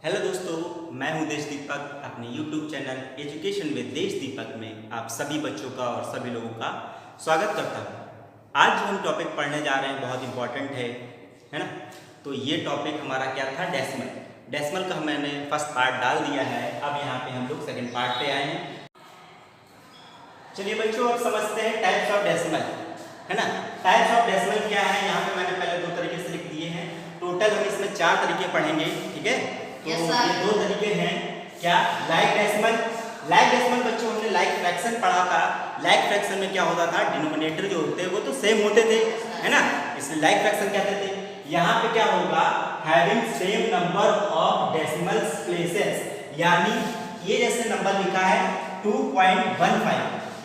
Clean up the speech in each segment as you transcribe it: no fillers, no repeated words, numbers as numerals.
Hello दोस्तों, मैं हूं देश दीपक। अपने YouTube चैनल एजुकेशन विद देश दीपक में आप सभी बच्चों का और सभी लोगों का स्वागत करता हूं। आज जो हम टॉपिक पढ़ने जा रहे हैं बहुत इंपॉर्टेंट है ना। तो ये टॉपिक हमारा क्या था? डेसिमल का मैंने फर्स्ट पार्ट डाल दिया है। अब यहाँ पे हम लोग सेकेंड पार्ट पे आए हैं। चलिए बच्चों, अब समझते हैं टाइप्स ऑफ डेसिमल, है ना। टाइप्स ऑफ डेसिमल क्या है? यहाँ पे मैंने पहले दो तरीके से लिख दिए हैं। टोटल हम इसमें 4 तरीके पढ़ेंगे, ठीक है। तो ये दो तरीके हैं क्या? लाइक डेसिमल बच्चों हमने लाइक फ्रैक्शन पढ़ा था। लाइक फ्रैक्शन में क्या होता था? डिनोमिनेटर जो होते हैं वो तो सेम होते थे, है ना। इसलिए लाइक फ्रैक्शन कहते थे। यहाँ पे क्या होगा? Having same number of decimals places, यानी ये जैसे नंबर लिखा है 2.15,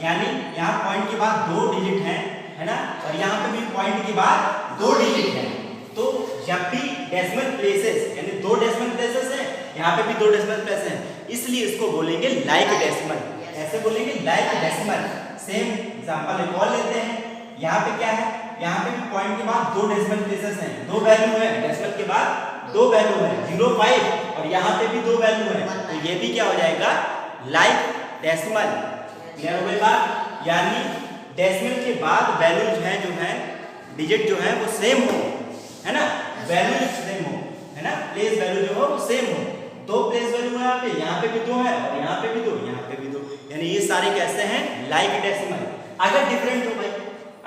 यानी यहाँ पॉइंट के बाद 2 डिजिट हैं, है ना। और यहाँ पे भी पॉइंट के बाद 2 डिजिट हैं। तो जब भी डेसिमल प्लेसेस, यानी 2 डेसिमल प्लेसेस हैं, यहाँ पे भी 2 डेसिमल प्लेस हैं, इसलिए इसको बोलेंगे लाइक डेसिमल। ऐसे बोलेंगे लाइक डेसिमल। सेम एग्जांपल एक और लेते हैं। यहाँ पे क्या है? यहाँ पे भी पॉइंट के बाद 2 डेसिमल प्लेसेस हैं, 2 वैल्यू है। डेसिमल के बाद 2 वैल्यू है, 0.5, और यहाँ पे भी 2 वैल्यू है। तो ये भी क्या हो जाएगा? Like decimal. क्लियर हो गई बात? यानी डेसिमल के बाद वैल्यू जो है डिजिट जो है वो सेम हो, है ना। वैल्यू सेम हो, है ना। प्लेस वैल्यू जो हो वो सेम हो। 2 प्लेस वैल्यू है यहाँ पे भी 2 है, और यहाँ पे भी 2, यहाँ पे भी 2, यानी ये सारे कैसे हैं? Like decimal. अगर डिफरेंट हो भाई,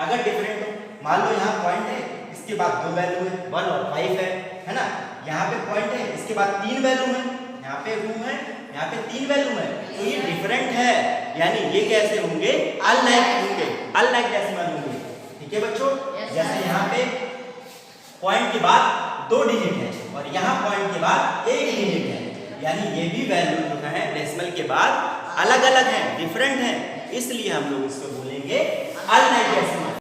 अगर डिफरेंट हो, मान लो यहाँ पॉइंट है, इसके बाद 2 वैल्यू है, 1 और 5 है ना। यहाँ पे पॉइंट है, इसके बाद 3 वैल्यू है, यहाँ पे 2 है, यहाँ पे 3 वैल्यू है। तो ये डिफरेंट है, यानी ये कैसे होंगे? अनलाइक होंगे, अनलाइक डेसिमल होंगे, ठीक है बच्चों। जैसे यहाँ पे पॉइंट के बाद 2 डिजिट है, और यहाँ पॉइंट के बाद 1 डिजिट है, यानी ये भी वैल्यू जो है डेसिमल के बाद अलग अलग है, डिफरेंट है, इसलिए हम लोग इसको बोलेंगे अनलाइक डेसिमल।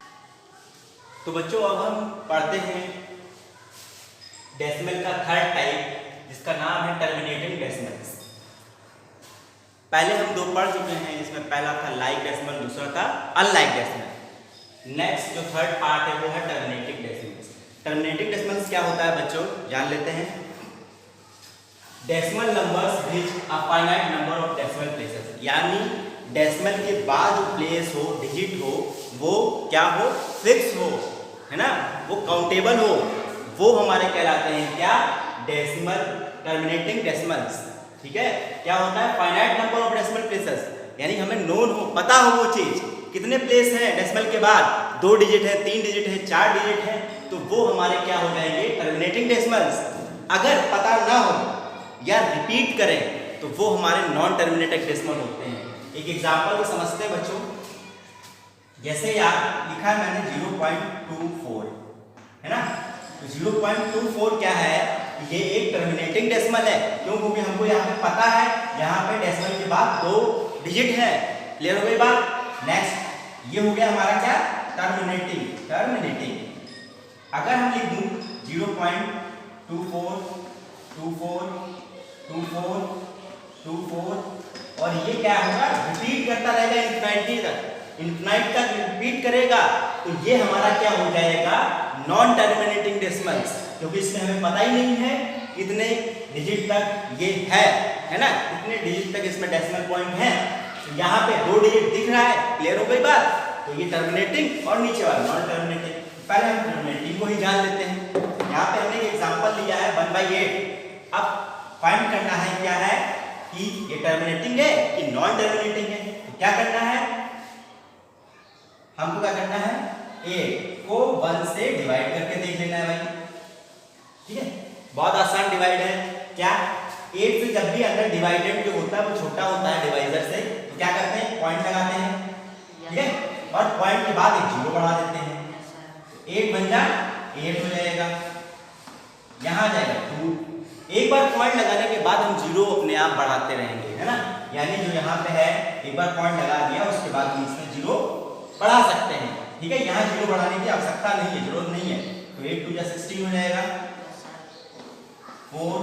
तो बच्चों, अब हम पढ़ते हैं डेसिमल का थर्ड टाइप, जिसका नाम है टर्मिनेटिंग डेसिमल्स। पहले हम 2 पढ़ चुके हैं, इसमें पहला था लाइक डेसिमल, दूसरा था अनलाइक डेसिमल। नेक्स्ट जो थर्ड पार्ट है वो है टर्मिनेटिंग डेसिमल्स। टर्मिनेटिंग डेसिमल्स क्या होता है बच्चों, जान लेते हैं। Decimal numbers which a finite number of decimal places, यानी डेसिमल के बाद जो प्लेस हो, डिजिट हो, वो क्या हो? फिक्स हो, है ना, वो काउंटेबल हो, वो हमारे कहलाते हैं क्या? डेसिमल टर्मिनेटिंग डेसिमल्स, ठीक है। क्या होता है? Finite number of decimal places, यानी हमें नोन हो, पता हो वो चीज, कितने प्लेस हैं डेसिमल के बाद, 2 डिजिट है, 3 डिजिट है, 4 डिजिट है, तो वो हमारे क्या हो जाएंगे? Terminating decimals. अगर पता ना हो या रिपीट करें तो वो हमारे नॉन टर्मिनेटिंग डेसिमल होते हैं। एक एग्जांपल को समझते हैं बच्चों। जैसे यार लिखा है मैंने 0.24, है ना। तो 0.24 क्या है? ये एक टर्मिनेटिंग डेसिमल है, क्यों? क्योंकि हमको यहाँ पे पता है यहाँ पे डेसिमल के बाद 2 डिजिट है। क्लियर हो गई बात? नेक्स्ट ये हो गया हमारा क्या? टर्मिनेटिंग। अगर हम लिख दूं 0.24 और ये क्या होगा? रिपीट करता रहेगा इन्फिनाइट तक रिपीट करेगा, तो ये हमारा क्या हो जाएगा? नॉन टर्मिनेटिंग डेसिमल्स, क्योंकि इसमें हमें पता ही नहीं है कितने डिजिट तक ये है ना, कितने डिजिट तक इसमें डेसिमल पॉइंट है। तो यहाँ पे 2 डिजिट दिख रहा है। क्लियर हो गई बात? तो ये टर्मिनेटिंग और नीचे वाला नॉन टर्मिनेटिंग। पहले हम टर्मिनेटिंग को ही जान लेते हैं। यहाँ पे हमने एक एग्जांपल लिया है 1/8। अब फाइंड करना है क्या है कि ये टर्मिनेटिंग है कि नॉन टर्मिनेटिंग है। तो क्या करना है हमको? क्या करना है? 8 को 1 से डिवाइड करके देख लेना है भाई, ठीक है। बहुत आसान डिवाइड है। क्या? 8 से जब भी अंदर डिवाइडेड जो होता है वो छोटा होता है डिवाइजर से, तो क्या करते हैं? पॉइंट लगाते हैं, ठीक है, और पॉइंट के बाद एक 0 बढ़ा देते हैं। 8 बन जा 8 हो जाएगा, यहाँ जाएगा 2। एक बार पॉइंट लगाने के बाद हम 0 अपने आप बढ़ाते रहेंगे, है ना। यानी जो यहाँ पे है, एक बार पॉइंट लगा दिया, उसके बाद हम इसमें 0 बढ़ा सकते हैं, ठीक है। यहाँ 0 बढ़ाने की आवश्यकता नहीं है, जरूरत नहीं है। तो 8 2 जा 16 हो जाएगा, 4,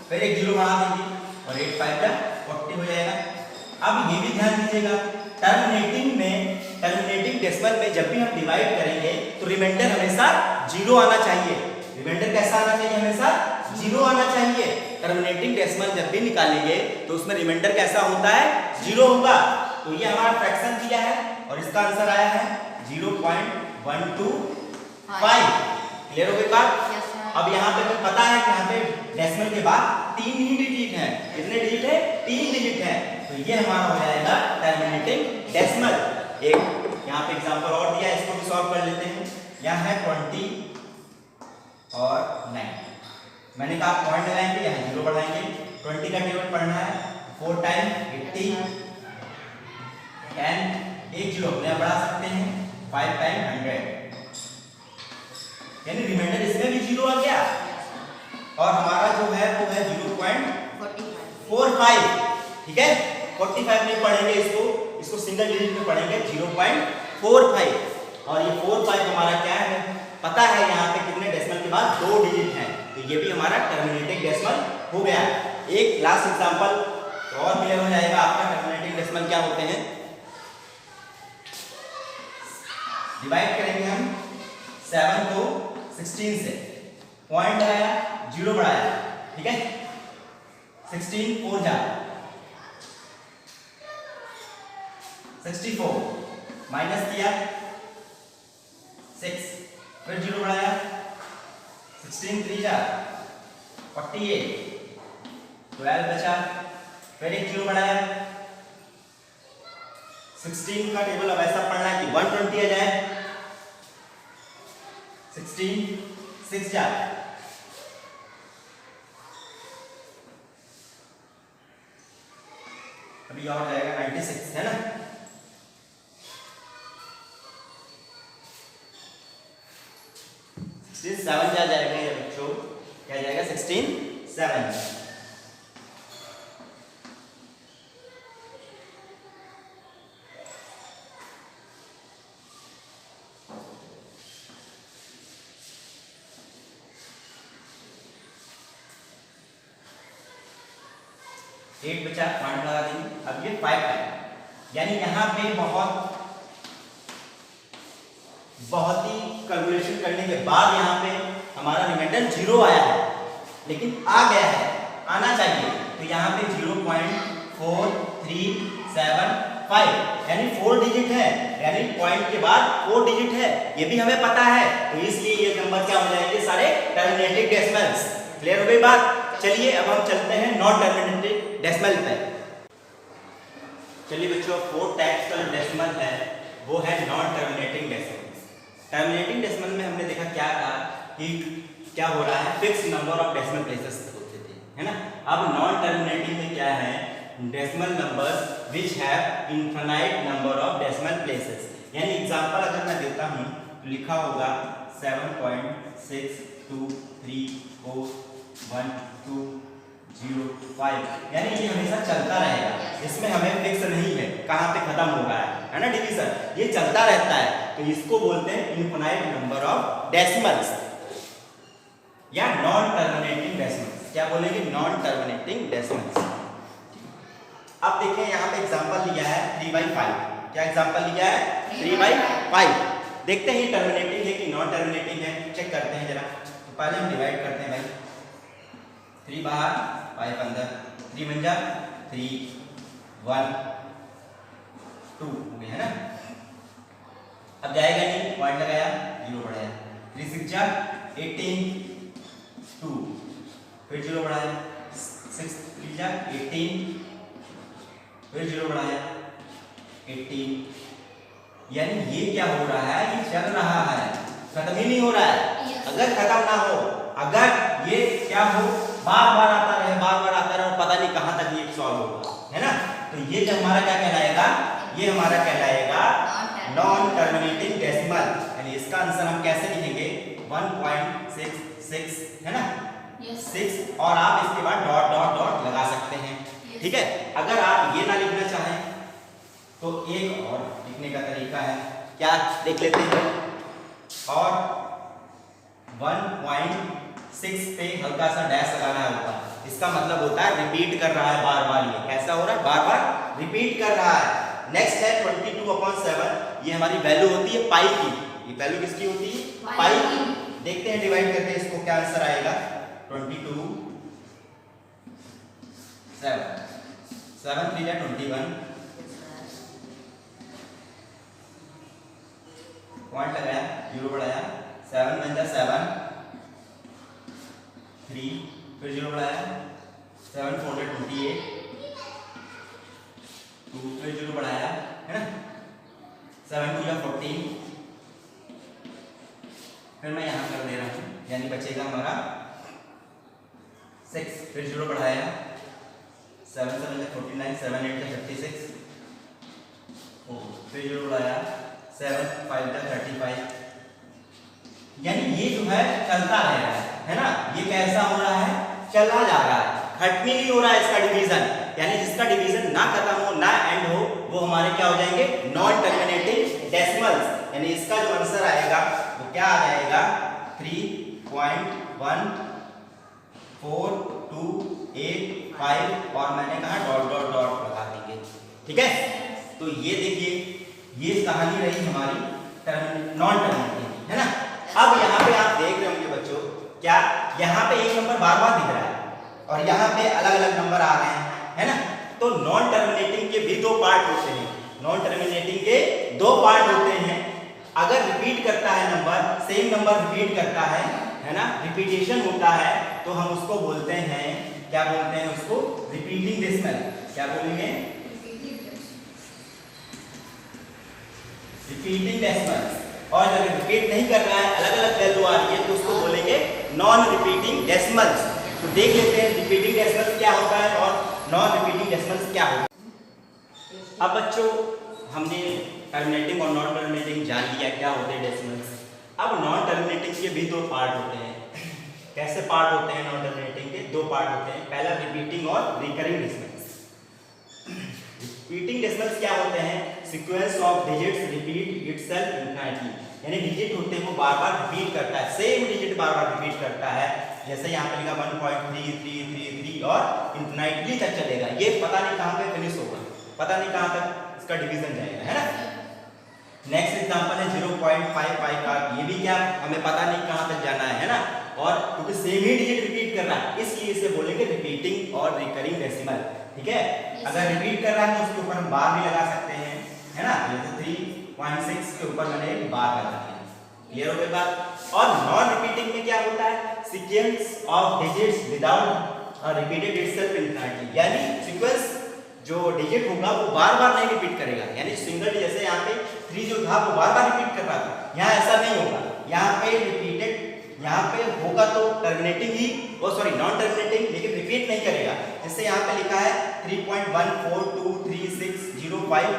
फिर एक 0 बढ़ा देंगे, और 8 5 जा 40 हो जाएगा। अब ये भी ध्यान दीजिएगा, टर्मिनेटिंग डेसिमल में जब भी हम डिवाइड करेंगे तो रिमाइंडर हमेशा 0 आना चाहिए। रिमाइंडर कैसा आना चाहिए? हमेशा 0 आना चाहिए। टर्मिनेटिंग डेसिमल जब भी निकालेंगे तो उसमें रिमाइंडर कैसा होता है, 0 होगा। तो ये हमारा फ्रैक्शन दिया है और इसका आंसर आया है 0.125। क्लियर हो गई बात? अब यहाँ पे हमें पता है कि यहाँ पे डेसिमल के बाद 3 ही डिजिट है। कितने डिजिट है? 3 डिजिट है। तो ये हमारा हो जाएगा टर्मिनेटिंग डेसिमल। एक यहाँ पे एग्जांपल और दिया है, इसको भी सॉल्व कर लेते हैं। यहाँ है 20 और 9। मैंने कहा पॉइंट लगाएंगे, यहाँ 0 बढ़ाएंगे। 20 का टेबल पढ़ना है, 4 टाइम 80 10, एक 0 अपने आप बढ़ा सकते हैं, 5 टाइम 100, यानी रिमाइंडर इसमें भी 0 आ गया। और हमारा जो है वो है 0.45। ठीक है, 45 नहीं पढ़ेंगे, इसको सिंगल डिजिट में पढ़ेंगे, 0.45। और ये 45 हमारा क्या है, पता है यहाँ पे कितने डेसिमल के बाद 2 डिजिट हैं, तो ये भी हमारा टर्मिनेटिंग डेसिमल हो गया। एक लास्ट एग्जांपल तो और क्लियर हो जाएगा आपका टर्मिनेटिंग डेसिमल क्या होते हैं। डिवाइड करेंगे हम 7 को 16 से, पॉइंट आया, 0 बढ़ाया, ठीक है। 16 4 जा 64, माइनस किया 6, फिर 0 बढ़ाया, 16 3 जा 48, 12 बचा, फिर एक 0 बढ़ाया। 16 का टेबल अब ऐसा पढ़ना है कि 120 आ जाए, 16 6 जा, अभी और जाएगा 96, है ना। 7 जा जाएगा ये बच्चों, क्या जाएगा 16 7। एट बचा, पॉइंट लगा देंगे। अब ये 5 है, यानी यहाँ पे बहुत ही कैलकुलेशन करने के बाद यहाँ पे हमारा रिमाइंडर 0 आया है, लेकिन आ गया है, आना चाहिए। तो यहाँ पे 0.4375 यानी 4 डिजिट है, यानी पॉइंट के बाद 4 डिजिट है, ये भी हमें पता है। तो इसलिए ये नंबर क्या हो जाएंगे, सारे टर्मिनेटिंग डेसिमल्स। क्लियर हो गई बात? चलिए अब हम चलते हैं नॉन टर्मिनेटिंग डेसिमल पे। चलिए बच्चों, 4 टाइप्स का डेसिमल है वो है non terminating decimal. Terminating decimal में हमने देखा क्या था कि क्या हो रहा है, fix number of decimal places होते थे, है ना। अब नॉन टर्मिनेटिंग में क्या है, decimal numbers which have infinite number of decimal places. यानी एग्जांपल अगर मैं देता हूं तो लिखा होगा 7.62341205, यानी ये हमेशा चलता रहेगा, इसमें हमें फिक्स नहीं है कहां पे खत्म हो रहा है ना डिवीजन, ये चलता रहता है। तो इसको बोलते हैं इनफाइनाइट नंबर ऑफ डेसिमल्स या नॉन टर्मिनेटिंग डेसिमल्स। क्या बोलेंगे, नॉन टर्मिनेटिंग डेसिमल्स। अब देखिए यहाँ पे एग्जांपल लिया है 3/5। क्या एग्जांपल लिया है, 3/5। देखते हैं ये टर्मिनेटिंग है कि नॉन टर्मिनेटिंग है, चेक करते हैं जरा। तो पहले हम डिवाइड करते हैं भाई, 3 बाहर 5 अंदर, 3 बन जा 3 1 2 हो गया, है ना। अब जाएगा नहीं, पॉइंट लगाया, 0 बढ़ाया, 3 6 जा 18 2, फिर 0 बढ़ाया, 6 3 जा 18, फिर 0 बढ़ाया 18। यानी ये क्या हो रहा है, ये चल रहा है, खत्म ही नहीं हो रहा है। अगर खत्म ना हो, अगर ये क्या हो, बार बार आता रहे, बार बार आता रहे और पता नहीं कहां तक ये सॉल्व होगा, है ना। तो ये जो हमारा क्या कहलाएगा, ये हमारा कहलाएगा नॉन टर्मिनेटिंग डेसिमल। यानी इसका आंसर हम कैसे लिखेंगे, 1.66, है ना, 6, और आप इसके बाद डॉट डॉट डॉट लगा सकते हैं, ठीक है। अगर आप ये ना लिखना चाहें तो एक और लिखने का तरीका है, क्या देख लेते हैं। और 1.6 पे हल्का सा डैश लगाना है ऊपर, इसका मतलब होता है रिपीट कर रहा है बार बार। ये कैसा हो रहा है, बार बार रिपीट कर रहा है। नेक्स्ट है 22/7, ये हमारी वैल्यू होती है पाई की। ये वैल्यू किसकी होती है, पाई की। देखते हैं डिवाइड करके इसको क्या आंसर आएगा, 22 7 3 जा 21 पॉइंट लगाया, 0 बढ़ाया, 7 1 जा 7 3 फिर 0 बढ़ाया, 7 4 जा 28 2 फिर 0 बढ़ाया, है ना, 7 2 जा 14 फिर मैं यहाँ कर दे रहा हूँ, यानी बचेगा हमारा 6 फिर 0 बढ़ाया, 7 7 जा 49 7 8 जा 36 फिर 0 बढ़ाया, 7 5 जा 35, यानी ये जो है चलता रह रहा है ना, ये कैसा हो रहा है, चला जा रहा है, खत्म नहीं हो रहा है इसका डिवीजन, यानी जिसका डिवीजन ना खत्म हो ना एंड हो वो हमारे क्या हो जाएंगे, नॉन टर्मिनेटिंग डेसिमल्स, यानी इसका जो आंसर आएगा वो क्या आ जाएगा 3.1428 और मैंने कहा डॉट डॉट डॉट लगा देंगे, ठीक है। तो ये देखिए ये कहानी रही हमारी नॉन टर्मिनेटिंग, है ना। अब यहाँ पे आप देख रहे होंगे बच्चों, क्या यहाँ पे एक नंबर बार बार दिख रहा है और यहाँ पे अलग अलग नंबर आ रहे हैं, है ना। तो नॉन टर्मिनेटिंग के भी दो पार्ट होते हैं, नॉन टर्मिनेटिंग के दो पार्ट होते हैं। अगर रिपीट करता है नंबर, सेम नंबर रिपीट करता है ना, रिपीटेशन होता है, तो हम उसको बोलते हैं, क्या बोलते हैं उसको, रिपीटिंग डेसिमल। क्या बोलेंगे, रिपीटिंग डेसिमल। और अगर रिपीट नहीं कर रहा है, अलग अलग वैल्यू आ रही है, तो उसको बोलेंगे नॉन रिपीटिंग डेसिमल्स। तो देख लेते हैं रिपीटिंग डेसिमल्स क्या होता है और नॉन रिपीटिंग डेसिमल्स क्या होता है। अब बच्चों हमने टर्मिनेटिंग और नॉन टर्मिनेटिंग जान लिया क्या होते हैं डेसिमल्स। अब नॉन टर्मिनेटिंग के भी दो पार्ट होते हैं। कैसे पार्ट होते हैं नॉन टर्मिनेटिंग के, दो पार्ट होते हैं, पहला रिपीटिंग और रिकरिंग डेसिमल्स। रिपीटिंग डेसिमल्स क्या होते हैं, sequence of digits repeat itself infinitely, यानी डिजिट होते हैं वो बार बार रिपीट करता है, सेम डिजिट बार बार रिपीट करता है। जैसे यहाँ पे लिखा 1.3333 और इनफिनिटली तक चलेगा, ये पता नहीं कहाँ पे फिनिश होगा, पता नहीं कहाँ तक इसका डिवीजन जाएगा, है ना। नेक्स्ट एग्जांपल है 0.55 का, ये भी क्या हमें पता नहीं कहाँ तक जाना है ना, और क्योंकि सेम ही डिजिट रिपीट कर रहा है इसलिए इसे बोलेंगे रिपीटिंग और रिकरिंग डेसिमल, ठीक है। अगर रिपीट कर रहा है तो उसके ऊपर हम बार भी लगा सकते हैं, है ना, जैसे 3.6 के ऊपर मैंने एक बार लगा दिया, क्लियर हो गई बात। और नॉन रिपीटिंग में क्या होता है, sequence of digits without repeated itself infinitely, यानी सीक्वेंस जो डिजिट होगा वो बार बार नहीं रिपीट करेगा, यानी सिंगल, जैसे यहाँ पे 3 जो था वो बार बार रिपीट कर रहा था, यहाँ ऐसा नहीं होगा, यहाँ पे रिपीटेड, यहाँ पे होगा तो टर्मिनेटिंग ही, वो सॉरी नॉन टर्मिनेटिंग, लेकिन रिपीट नहीं करेगा। जैसे यहाँ पे लिखा है 3.1423605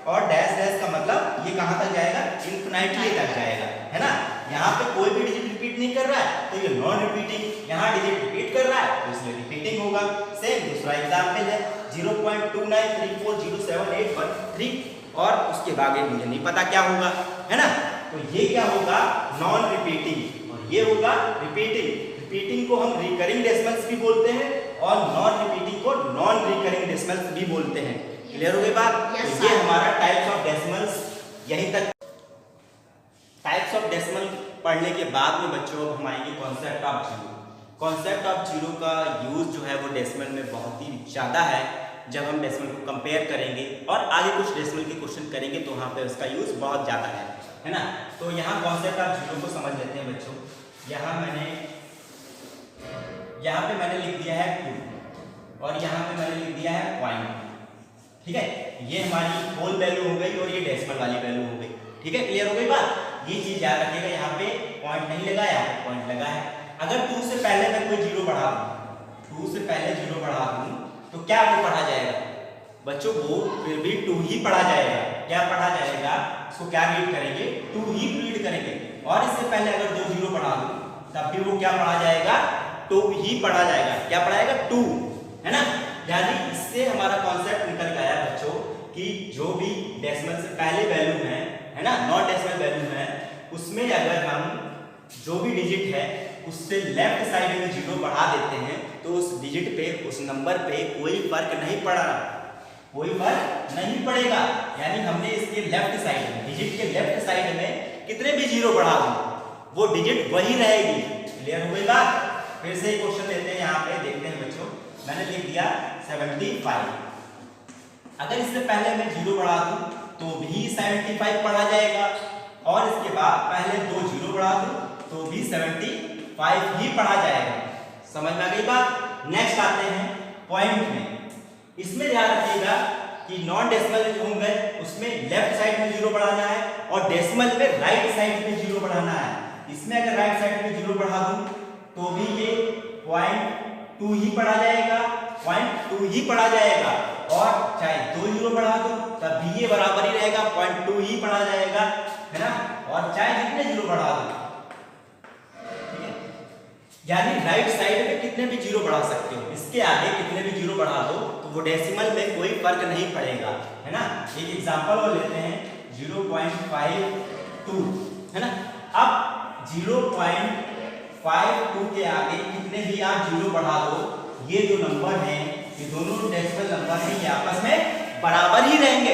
और डैश डैश का मतलब ये कहाँ तक जाएगा, इनफिनिटली तक जाएगा, है ना। यहाँ पे कोई भी डिजिट रिपीट नहीं कर रहा है तो ये नॉन रिपीटिंग, यहाँ डिजिट रिपीट कर रहा है तो इसलिए रिपीटिंग होगा। सेम दूसरा एग्जाम्पल है 0.29340781 और उसके आगे मुझे नहीं पता क्या होगा, है ना। तो ये क्या होगा, नॉन रिपीटिंग, और ये होगा रिपीटिंग। रिपीटिंग को हम रिकरिंग डेसिमल्स भी बोलते हैं और नॉन रिपीटिंग को नॉन रिकरिंग डेसिमल्स भी बोलते हैं, क्लियर हो गई बात। तो ये हमारा टाइप्स ऑफ डेसिमल्स यहीं तक। टाइप्स ऑफ डेसिमल पढ़ने के बाद में बच्चों हम आएंगे concept of zero. Concept of zero का यूज जो है वो डेसिमल में बहुत ही ज़्यादा है। जब हम डेसिमल को कंपेयर करेंगे और आगे कुछ डेसिमल के क्वेश्चन करेंगे तो वहाँ पे उसका यूज बहुत ज़्यादा है ना। तो यहाँ कॉन्सेप्ट ऑफ जीरो को समझ लेते हैं बच्चों। यहाँ पे मैंने लिख दिया है 2 और यहाँ पे मैंने लिख दिया है पॉइंट, ठीक है। ये हमारी होल वैल्यू हो गई और ये डेसिमल वाली वैल्यू हो गई, ठीक है, क्लियर हो गई बात। ये चीज याद रखिएगा, यहाँ पे पॉइंट नहीं लगा, यहाँ पे पॉइंट लगा है। अगर 2 से पहले मैं कोई जीरो बढ़ा दूं, 2 से पहले जीरो बढ़ा दूं तो क्या वो पढ़ा जाएगा बच्चों, वो फिर भी 2 ही पढ़ा जाएगा। क्या पढ़ा जाएगा, इसको क्या रीड करेंगे, 2 ही रीड करेंगे। और इससे पहले अगर 2 जीरो बढ़ा दूं तब भी वो क्या पढ़ा जाएगा, 2 ही पढ़ा जाएगा। क्या पढ़ाएगा, 2, है ना। यानी इससे हमारा कॉन्सेप्ट निकल गया बच्चों कि जो भी डेसिमल से पहले वैल्यू है ना, नॉन डेसिमल वैल्यू है, उसमें अगर हम जो भी डिजिट है उससे लेफ्ट साइड में जीरो बढ़ा देते हैं तो उस डिजिट पे, उस नंबर पे कोई फर्क नहीं पड़ा, कोई फर्क नहीं पड़ेगा। यानी हमने इसके लेफ्ट साइड में, डिजिट के लेफ्ट साइड में कितने भी जीरो बढ़ा दूं वो डिजिट वही रहेगी, क्लियर हो गई बात। फिर से क्वेश्चन लेते हैं, यहाँ पे देखते हैं बच्चों। मैंने लिख दिया 75। अगर इससे पहले मैं 0 बढ़ा दूं तो भी 75 पढ़ा जाएगा, और इसके बाद पहले 2 0 बढ़ा दूं तो भी 75 ही पढ़ा जाएगा। समझ में आ गई बात। नेक्स्ट आते हैं पॉइंट में। इसमें ध्यान रखिएगा कि नॉन डेसिमल जो होंगे उसमें लेफ्ट साइड में 0 बढ़ाना है और डेसिमल में राइट साइड में 0 बढ़ाना है। इसमें अगर राइट साइड में 0 बढ़ा दूं तो भी ये 0.2 ही पढ़ा जाएगा, 0.2 ही पढ़ा जाएगा, और चाहे 2 0 बढ़ा दो तब भी ये बराबर ही रहेगा, 0.2 ही पढ़ा जाएगा, है ना। और चाहे जितने 0 बढ़ा दो, ठीक है, यानी राइट साइड में कितने भी 0 बढ़ा सकते हो, इसके आगे कितने भी 0 बढ़ा दो तो वो डेसिमल में कोई फर्क नहीं पड़ेगा, है ना। एक एग्जांपल और लेते हैं 0.52, है ना। अब 0.52 के आगे कितने भी आप 0 बढ़ा दो, ये जो नंबर हैं ये दोनों डेसिमल नंबर हैं, ये आपस में बराबर ही रहेंगे।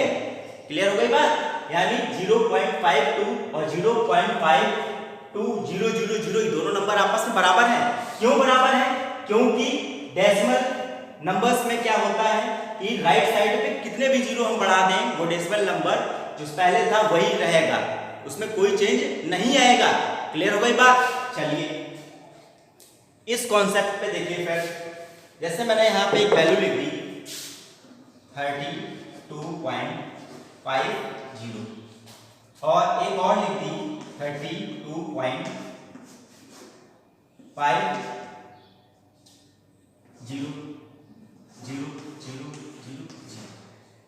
क्लियर हो गई बात। यानी 0.52 और 0.520000 ये दोनों नंबर आपस में बराबर हैं। क्यों बराबर हैं? क्योंकि डेसिमल नंबर्स में क्या होता है कि राइट साइड पे कितने भी 0 हम बढ़ा दें वो डेसिमल नंबर जो पहले था वही रहेगा, उसमें कोई चेंज नहीं आएगा। क्लियर हो गई बात। चलिए इस कॉन्सेप्ट पे देखिए फिर, जैसे मैंने यहाँ पे एक वैल्यू लिख दी 32.50 और एक और लिख दी 32.50।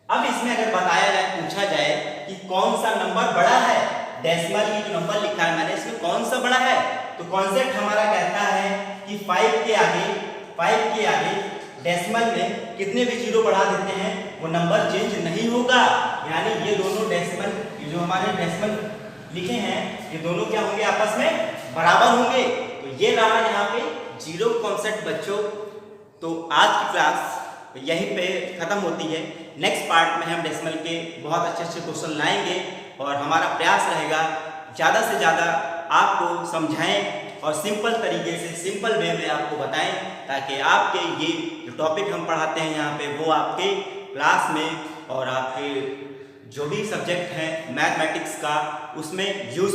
अब इसमें अगर बताया जाए, पूछा जाए कि कौन सा नंबर बड़ा है, डेसिमल ये जो नंबर लिखा है मैंने इसमें कौन सा बड़ा है, तो कॉन्सेप्ट हमारा कहता है कि 5 के आगे डेसिमल में कितने भी 0 बढ़ा देते हैं वो नंबर चेंज नहीं होगा। यानी ये दोनों डेसिमल, ये जो हमारे डेसिमल लिखे हैं ये दोनों क्या होंगे, आपस में बराबर होंगे। तो ये रहा यहाँ पे 0 कॉन्सेप्ट बच्चों। तो आज की क्लास यहीं पे खत्म होती है। नेक्स्ट पार्ट में हम डेसिमल के बहुत अच्छे क्वेश्चन लाएंगे और हमारा प्रयास रहेगा ज़्यादा से ज़्यादा आपको समझाएं और सिंपल तरीके से, सिंपल वे में आपको बताएं, ताकि आपके ये जो टॉपिक हम पढ़ाते हैं यहाँ पे वो आपके क्लास में और आपके जो भी सब्जेक्ट हैं मैथमेटिक्स का उसमें यूज